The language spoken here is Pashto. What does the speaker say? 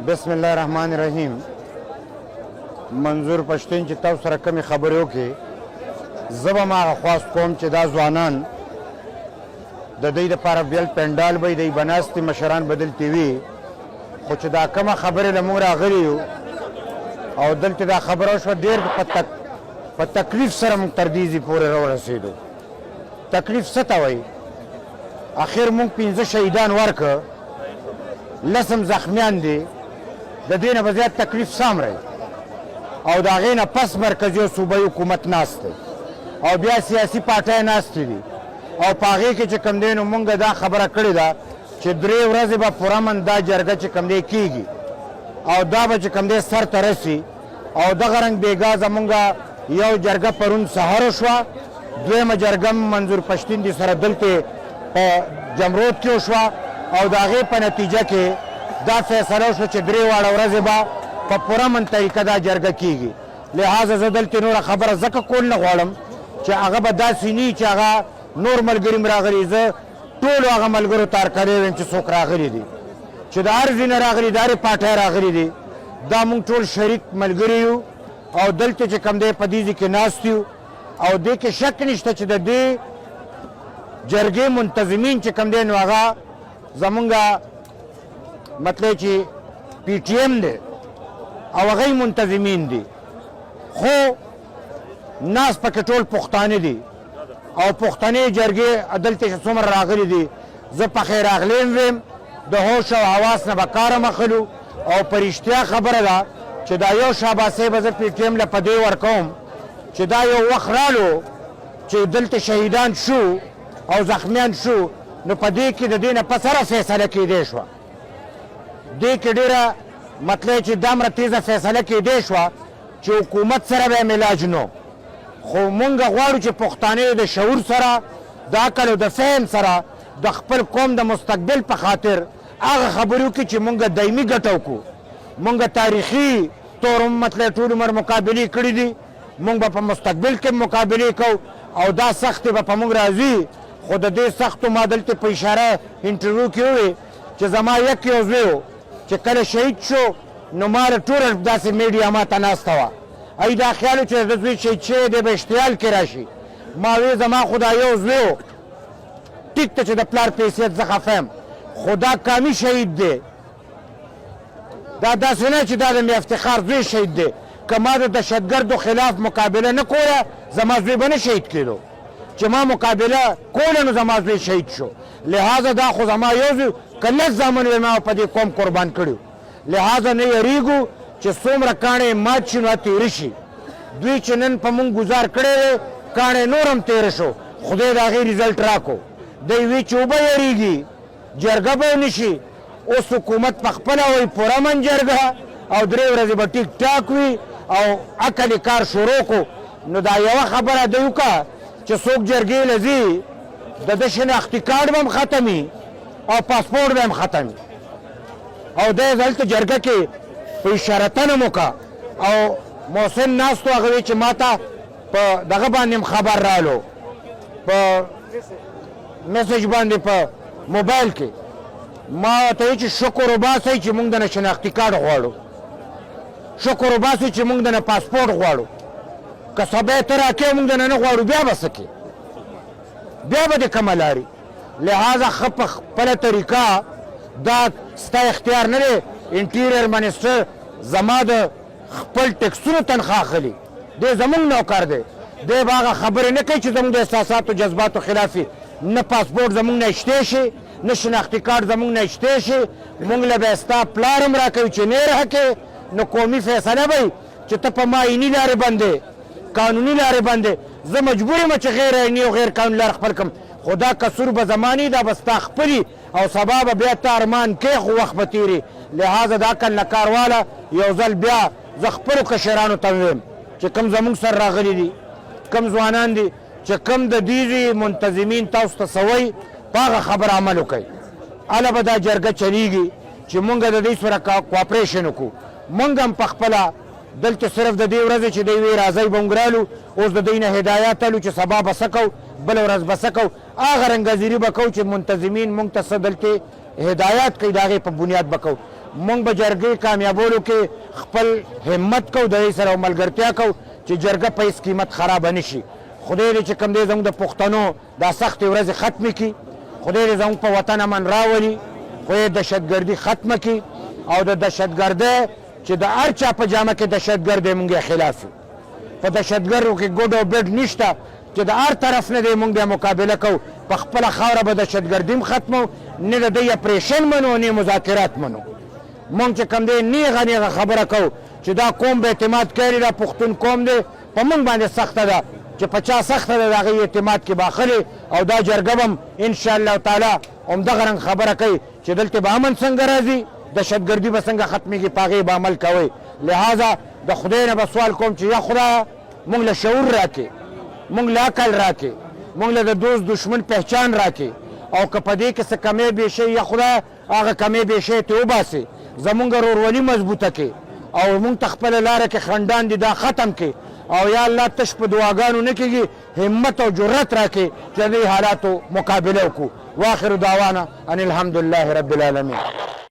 بسم الله الرحمن الرحیم. منظور پښتون چې تاسو سره کومې خبرې وکړې، زه به هغه خواست کوم چې دا ځوانان د دوی دپاره بیل پنډال به دوی به ناستې مشران به دلته وي، خو چې دا کومه خبرې له موږ راغلي یو او دلته دا خبره وشوه، ډېر په تکلیف سره موږ تر دې ځای پورې راورسېدو. تکلیف څه ته وایي؟ اخر موږ 15 شهیدان ورکړه، 10 زخمیان دي، د دې نه به زیات تکلیف سامری او د هغې نه پس مرکزي او صوبایي حکومت ناست دی او بیا سیاسي پارټۍ ناستې دي او په هغې کې چې کوم دی نو مونږ دا خبره کړې ده چې 3 ورځې به پوره من دا جرګه چې کوم دی کېږي او دا به چې کوم دی سر ته رسي او دغه رنګ بېګا زمونږ یو جرګه پرون سهار وشوه، دویمه جرګه منظور پښتون دي سره دلته په جمرود کې وشوه او د هغې په نتیجه کې دا فیصله وشوه چې 3 واړه ورځې به په پوره من طریقه دا جرګه کېږي. لہذا زه دلته نوره خبره ځکه کول نه غواړم چې هغه به داسې نه چې هغه نور ملګري م راغلي، زه ټولو هغه ملګرو ته هرکلی وایم چې څوک راغلي دي، چې د هر ځای نه راغلي، د هرې پارټۍ راغلي دي، دا مونږ ټول شریک ملګري یو او دلته چې کوم دی په دې ځای کې ناست یو او دې کې شک نشته چې د دې جرګې منتظمین چې کوم دی نو هغه زمونږ مطلب چې پی ټي ایم دی او هغه منتظمین دي، خو ناس پکې ټول پښتانه دي او پښتنې جرګې دلته چې څومره راغلي دي، زه په خیر راغلیم ویم، د هوش او حواس نه به کار مخلو او په رښتیا خبره ده چې دا یو شاباسۍ به زه پی ټي ایم له په دې ورکوم چې دا یو وخت رالو چې دلته شهیدان شو او زخمیان شو، نو په دې کې د دې نه پس هره فیصله کېدی شوه، دې کې ډېره مطلب چې دومره تیزه فیصله کېدی شوه چې حکومت سره به یې علاج نو، خو مونږ غواړو چې پښتانه د شعور سره، د عقل او د فهم سره د خپل قوم د مستقبل په خاطر هغه خبرې وکړي چې مونږ دایمي ګټه وکړو. مونږ تاریخي طور مطلب ټول عمر مقابلې کړي دي، مونږ به په مستقبل کې مقابلې کوو او دا سختې به په مونږ راځي، خو د دې سختو ما دلته په اشاره انټرویو کې وویل چې زما یو زوی و چې کله شهید شو نو ما ټوله داسې میډیا ما ته ناسته وه، ای دا خیال و چې د زوی شهید شوی دی به اشتعال کې راشي، ما وی زما خو دا یو زوی و، ټیک ته چې د پلار په حیثیت زه خفه یم، خو دا کامي شهید دی، دا داسې نه چې دا د میا افتخار زوی شهید دی، که ما د دهشتګردو خلاف مقابله نه کوله زما زوی به نه شهید کېدو، چې ما مقابله کوله نو زما زوی شهید شو، لہذا دا خو زما یو زوی که 10 زامن وی ما په دې قوم قربان کړي، لہذا نه یریږو چې څومره کاڼې مات شي نو تېره شي، دوی چې نن په مونږ ګزار کړی دی کاڼې نور هم تېره شو، خدای د هغې ریزلټ راکړو، دی وی چې اوبه یریږي جرګه به نه شي، اوس حکومت په خپله وایي پوره من جرګه او 3 ورځې به ټیک ټاک وي او عقل یې کار شروع کړو، نو دا یوه خبره دی وکړه چې څوک جرګې له ځي د ده شناختي کارډ به هم ختمي او پاسپورټ به هم ختمي او دی دلته جرګه کې په اشارتن هم وکړه او محسن ناست و هغه وی چې ما ته په دغه باندې خبر رالو په میسج باندې په موبایل کې، ما ته وی چې شکر وباسئ چې موږ د نه شناختي کارډ غواړو، شکر وباسئ چې موږ د نه پاسپورټ غواړو، که سبا یې ته راکړې موږ د نه نه غواړو بیا به څه کې، بیا به دې کومه لارې، لہذا ښه په خپله طریقه دا ستا اختیار نه دی، انټیریر منسټر زما د خپل ټکسونو تنخواه اخلي، دی زمونږ نوکر دی، دی به هغه خبرې نه کوي چې زمونږ د احساساتو جذباتو خلاف نه پاسپورټ زمونږ نه شتی شي نه شناختي کارډ زمونږ نه شتی شي، مونږ له به ستا پلار هم راکوي چې نه یې راکوې نو قومي فیصله به وي چې ته په ما عیني لارې باندې قانوني لارې باندې زه مجبور یم چې غیر عیني او غیر قانوني لار خپل کړم، خو دا قصور به زما نه دا به ستا خپلي او سبا به بیا ته ارمان کې خو وخت به تېري، لہذا د عقل نه کار واله یو ځل بیا زه خپلو کشرانو ته ویم چې کوم زمونږ سره راغلي دي، کوم ځوانان دي چې کوم د دې منتظمین تاسو ته څه وایي په هغه خبره عمل وکړئ، هله به دا جرګه چلیږي چې مونږ د دوی سره کوآپریشن وکړو، مونږ هم په خپله دلته صرف د دې ورځې چې دوی وی راځئ به مونږ رالو، اوس د دوی نه هدایات الو چې سبا به څه کوو بله ورځ به څه کوو، هغه رنګذیري به کوو چې منتظمین مونږ ته څه دلته هدایات کوي د هغې په بنیاد به کوو، مونږ به جرګې کامیابولو کې خپل همت کوو، د دې سره ملګرتیا کوو چې جرګه په هېڅ قیمت خرابه نه شي. خدای دې چې کوم دی زموږ د پښتنو دا سختې ورځې ختمې کړي، خدای دې زموږ په وطن امن راولي، خدای دهشتګردي ختمه کړي او د دهشتګردۍ چې د هر چا په جامه کې دهشتګرد دی مونږ یې خلاف یو. په دهشتګردو کې ګوډ او بډ نشته چې د هر طرف نه دی مونږ بیا مقابله کوو. په خپله خاوره به دهشتګردي هم ختمو، نه د دوی اپریشن منو نه مذاکرات منو. مونږ چې کوم دی نیغه نیغه خبره کوو چې دا قوم به اعتماد کوي، دا پښتون قوم دی په مونږ باندې سخته ده چې په چا سخته ده د هغې اعتماد کې باخلي او دا جرګه به هم انشاءالله تعالی همدغه رنګ خبره کوي چې دلته به امن څنګه راځي، دهشتګردي به څنګه ختمېږي، په هغې به عمل کوئ. لہذا د خدای نه به سوال کوم چې یا خدایه مونږ له شعور راکې، مونږ له عقل راکې، مونږ له د دوست دشمن پہچان راکې او که په دې کې څه کمی بیشی یا خدای هغه کمی بیشی ته وباسې، زمونږ ورورولي مضبوطه کې او مونږ ته خپله لاره کې خنډان دي دا ختم کې او یا الله تش په دعاګانو نه کېږي، همت او جرأت راکې چې د دې حالاتو مقابله وکړو. واخر دعوانا ان الحمدلله رب العالمین.